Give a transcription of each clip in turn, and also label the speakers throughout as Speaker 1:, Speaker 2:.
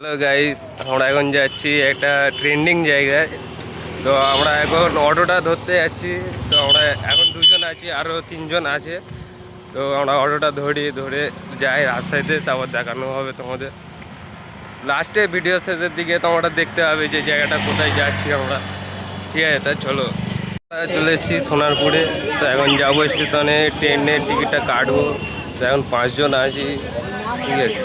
Speaker 1: Hello guys, আমরা এখন যাচ্ছি একটা ট্রেন্ডিং জায়গায়। তো আমরা এখন অটোটা ধরতে যাচ্ছি। তো আমরা এখন দুজন আছি, আরও তিনজন আছে। তো আমরা অটোটা ধরে যাই রাস্তাতে, তারপর দেখানো হবে তোমাদের। লাস্টে ভিডিও শেষের দিকে তোমরা দেখতে হবে যে জায়গাটা কোথায় যাচ্ছি আমরা। ঠিক আছে, তা চলো। চলে এসেছি সোনারপুরে। তো এখন যাবো স্টেশনে, ট্রেনের টিকিটটা কাটবো। তো এখন 5 জন আছি, ঠিক আছে।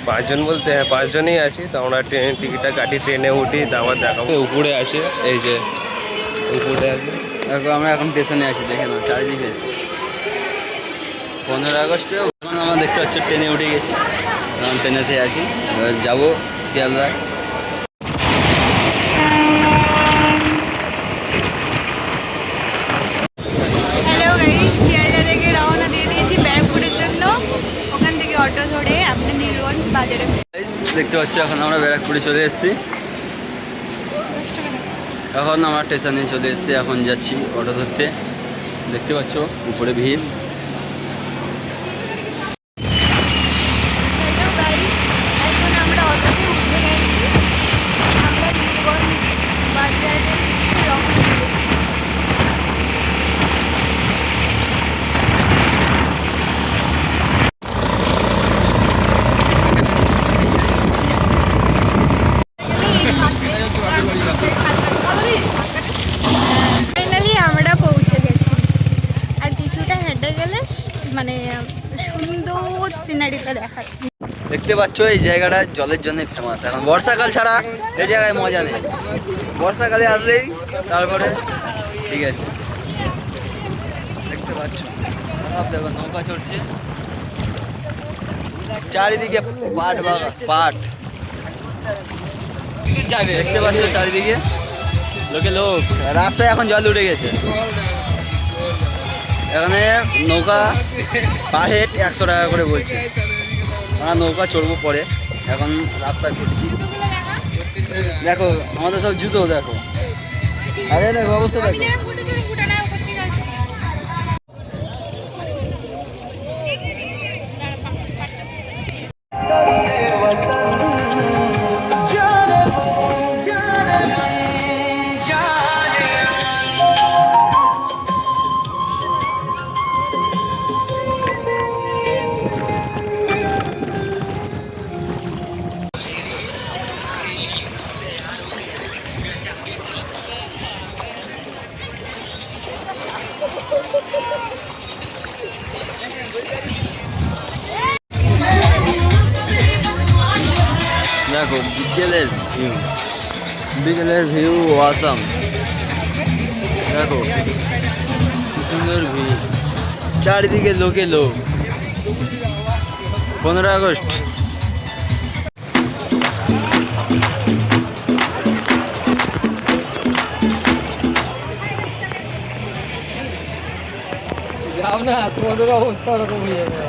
Speaker 1: 5 জন বলতে হ্যাঁ 5 জনই আছি। তো আমরা ট্রেনের টিকিটটা কাটি, ট্রেনে উঠি, তারপর দেখাবো। উপরে আছে, এই যে উপরে আছে।
Speaker 2: দেখো আমরা এখন স্টেশনে আছি, দেখে নাও চারিদিকে 15 আগস্টে এখন আমরা দেখতে পাচ্ছি ট্রেনে উঠে গেছি। এখন ট্রেনেতে আছি, এবার যাবো শিয়ালদায়।
Speaker 3: হ্যালো গাইস, শিয়ালদা থেকে রওনা দিয়ে দিয়েছি ব্যারাকপুরের জন্য। ওখান থেকে অটো ধরে আপনি নীলগঞ্জ বাজারে।
Speaker 2: দেখতে পাচ্ছি এখন আমরা ব্যারাকপুরে চলে এসেছি। এখন আমরা স্টেশনে চলে এসেছি, এখন যাচ্ছি অটো ধরতে। দেখতে পাচ্ছ উপরে ভিড়।
Speaker 3: হ্যালো গাইস, এখন আমরা অটোতে উঠে গেছি। আমরা নীলগঞ্জ বাজারে রওনা দিয়েছি। ফাইনালি আমরা পৌঁছে গেছি। আর কিছুটা হেঁটে গেলে মানে সুন্দর সিনারিটা দেখা যায়।
Speaker 2: দেখতে পাচ্ছ এই জায়গাটা জলের জন্য ফেমাস। এখন বর্ষাকাল ছাড়া এই জায়গায় মজা নেই, বর্ষাকালে আসলেই তারপরে ঠিক আছে। দেখতে পাচ্ছ সব দেখো নৌকা চড়ছে, চারিদিকে পাট বাগান, পাট। দেখতে পাচ্ছ চারিদিকে লোক, রাস্তায় এখন জল উঠে গেছে। এখানে নৌকা পার হেড 100 টাকা করে বলছে। আমরা নৌকা চড়বো পরে, এখন রাস্তা ঘুরছি। দেখো আমাদের সব জুতো, দেখো আরে দেখো অবস্থা দেখো। দেখো বিকেলের ভিউ অসাম। দেখো কি সুন্দর ভিউ, চারিদিকে লোক। 15 আগস্ট।
Speaker 1: যাও না, তোমাদের অবস্থা ওরকম হয়ে যাবে।